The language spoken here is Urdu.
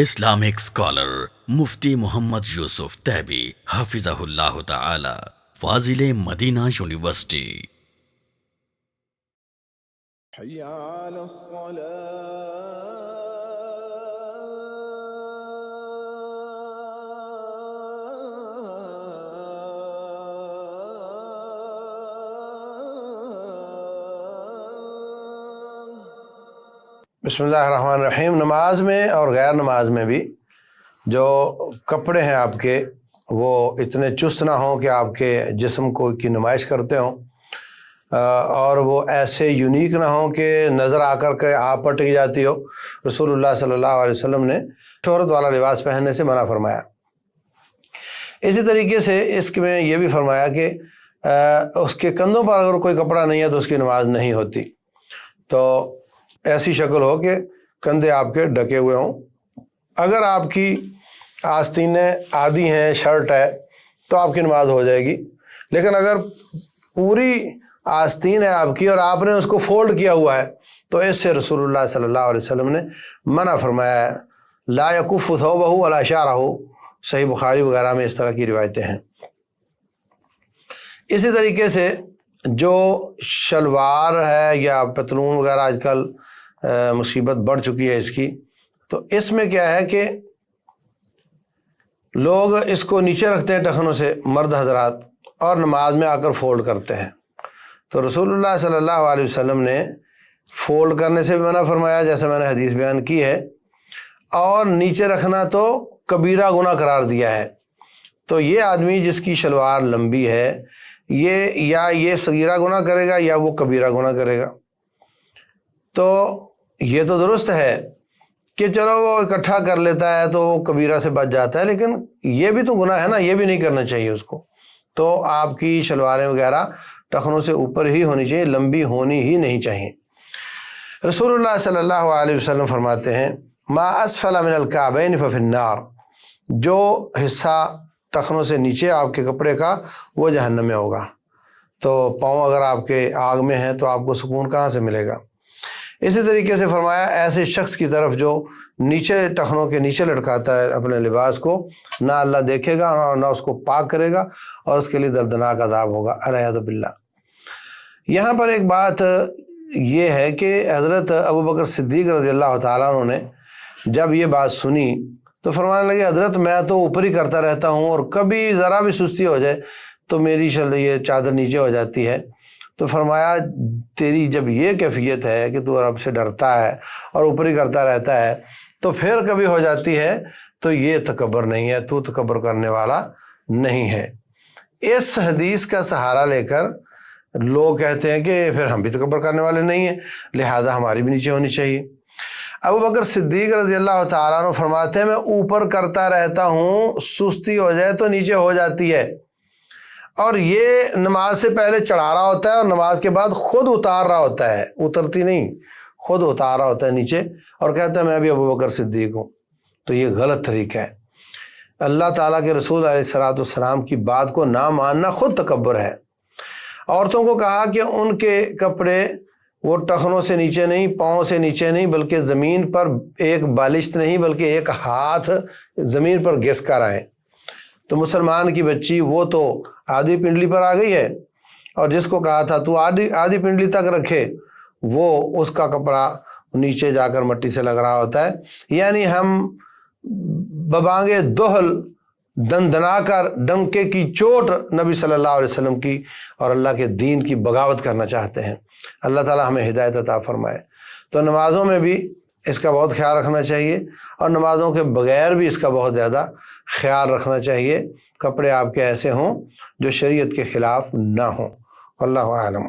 اسلامک اسکالر مفتی محمد یوسف تیبی حفظہ اللہ تعالی، فاضل مدینہ یونیورسٹی۔ حی علی بسم اللہ الرحمن الرحیم۔ نماز میں اور غیر نماز میں بھی جو کپڑے ہیں آپ کے، وہ اتنے چست نہ ہوں کہ آپ کے جسم کو کی نمائش کرتے ہوں، اور وہ ایسے یونیک نہ ہوں کہ نظر آ کر کے آپ پر ٹک جاتی ہو۔ رسول اللہ صلی اللہ علیہ وسلم نے شہرت والا لباس پہننے سے منع فرمایا۔ اسی طریقے سے اس میں یہ بھی فرمایا کہ اس کے کندھوں پر اگر کوئی کپڑا نہیں ہے تو اس کی نماز نہیں ہوتی۔ تو ایسی شکل ہو کہ کندھے آپ کے ڈھکے ہوئے ہوں۔ اگر آپ کی آستینیں آدھی ہیں، شرٹ ہے، تو آپ کی نماز ہو جائے گی۔ لیکن اگر پوری آستین ہے آپ کی اور آپ نے اس کو فولڈ کیا ہوا ہے تو اس سے رسول اللہ صلی اللہ علیہ وسلم نے منع فرمایا ہے۔ لا یکف ثوبہ ولا شعرہ، صحیح بخاری وغیرہ میں اس طرح کی روایتیں ہیں۔ اسی طریقے سے جو شلوار ہے یا پتلون وغیرہ، آج کل مصیبت بڑھ چکی ہے اس کی، تو اس میں کیا ہے کہ لوگ اس کو نیچے رکھتے ہیں ٹخنوں سے، مرد حضرات، اور نماز میں آ کر فولڈ کرتے ہیں۔ تو رسول اللہ صلی اللہ علیہ وسلم نے فولڈ کرنے سے بھی منع فرمایا، جیسے میں نے حدیث بیان کی ہے، اور نیچے رکھنا تو کبیرہ گناہ قرار دیا ہے۔ تو یہ آدمی جس کی شلوار لمبی ہے، یہ صغیرہ گناہ کرے گا یا وہ کبیرہ گناہ کرے گا۔ تو یہ تو درست ہے کہ چلو وہ اکٹھا کر لیتا ہے تو وہ کبیرہ سے بچ جاتا ہے، لیکن یہ بھی تو گناہ ہے نا، یہ بھی نہیں کرنا چاہیے اس کو۔ تو آپ کی شلواریں وغیرہ ٹخنوں سے اوپر ہی ہونی چاہیے، لمبی ہونی ہی نہیں چاہیے۔ رسول اللہ صلی اللہ علیہ وسلم فرماتے ہیں ما اسفل من الکعبین ففی النار، جو حصہ ٹخنوں سے نیچے آپ کے کپڑے کا وہ جہنم میں ہوگا۔ تو پاؤں اگر آپ کے آگ میں ہیں تو آپ کو سکون کہاں سے ملے گا؟ اسی طریقے سے فرمایا ایسے شخص کی طرف جو نیچے ٹخنوں کے نیچے لٹکاتا ہے اپنے لباس کو، نہ اللہ دیکھے گا اور نہ اس کو پاک کرے گا، اور اس کے لیے دردناک عذاب ہوگا، العیاذ باللہ۔ یہاں پر ایک بات یہ ہے کہ حضرت ابوبکر صدیق رضی اللہ تعالیٰ عنہ نے جب یہ بات سنی تو فرمانے لگے حضرت میں تو اوپر ہی کرتا رہتا ہوں، اور کبھی ذرا بھی سستی ہو جائے تو میری یہ چادر نیچے ہو جاتی ہے۔ تو فرمایا تیری جب یہ کیفیت ہے کہ تو رب سے ڈرتا ہے اور اوپر ہی کرتا رہتا ہے، تو پھر کبھی ہو جاتی ہے تو یہ تکبر نہیں ہے، تو تکبر کرنے والا نہیں ہے۔ اس حدیث کا سہارا لے کر لوگ کہتے ہیں کہ پھر ہم بھی تکبر کرنے والے نہیں ہیں، لہذا ہماری بھی نیچے ہونی چاہیے۔ ابوبکر صدیق رضی اللہ تعالیٰ عنہ فرماتے ہیں میں اوپر کرتا رہتا ہوں، سستی ہو جائے تو نیچے ہو جاتی ہے، اور یہ نماز سے پہلے چڑھا رہا ہوتا ہے اور نماز کے بعد خود اتار رہا ہوتا ہے، اترتی نہیں، خود اتار رہا ہوتا ہے نیچے، اور کہتا ہے میں بھی ابوبکر صدیق ہوں۔ تو یہ غلط طریقہ ہے۔ اللہ تعالیٰ کے رسول علیہ الصلوۃ والسلام کی بات کو نہ ماننا خود تکبر ہے۔ عورتوں کو کہا کہ ان کے کپڑے وہ ٹخنوں سے نیچے نہیں، پاؤں سے نیچے نہیں، بلکہ زمین پر ایک بالشت نہیں بلکہ ایک ہاتھ زمین پر گھس کر آئیں۔ تو مسلمان کی بچی وہ تو آدھی پنڈلی پر آ گئی ہے، اور جس کو کہا تھا تو آدھی پنڈلی تک رکھے، وہ اس کا کپڑا نیچے جا کر مٹی سے لگ رہا ہوتا ہے۔ یعنی ہم ببانگے دہل دندنا کر ڈنکے کی چوٹ نبی صلی اللہ علیہ وسلم کی اور اللہ کے دین کی بغاوت کرنا چاہتے ہیں۔ اللہ تعالی ہمیں ہدایت عطا فرمائے۔ تو نمازوں میں بھی اس کا بہت خیال رکھنا چاہیے، اور نمازوں کے بغیر بھی اس کا بہت زیادہ خیال رکھنا چاہیے۔ کپڑے آپ کے ایسے ہوں جو شریعت کے خلاف نہ ہوں۔ واللہ اعلم۔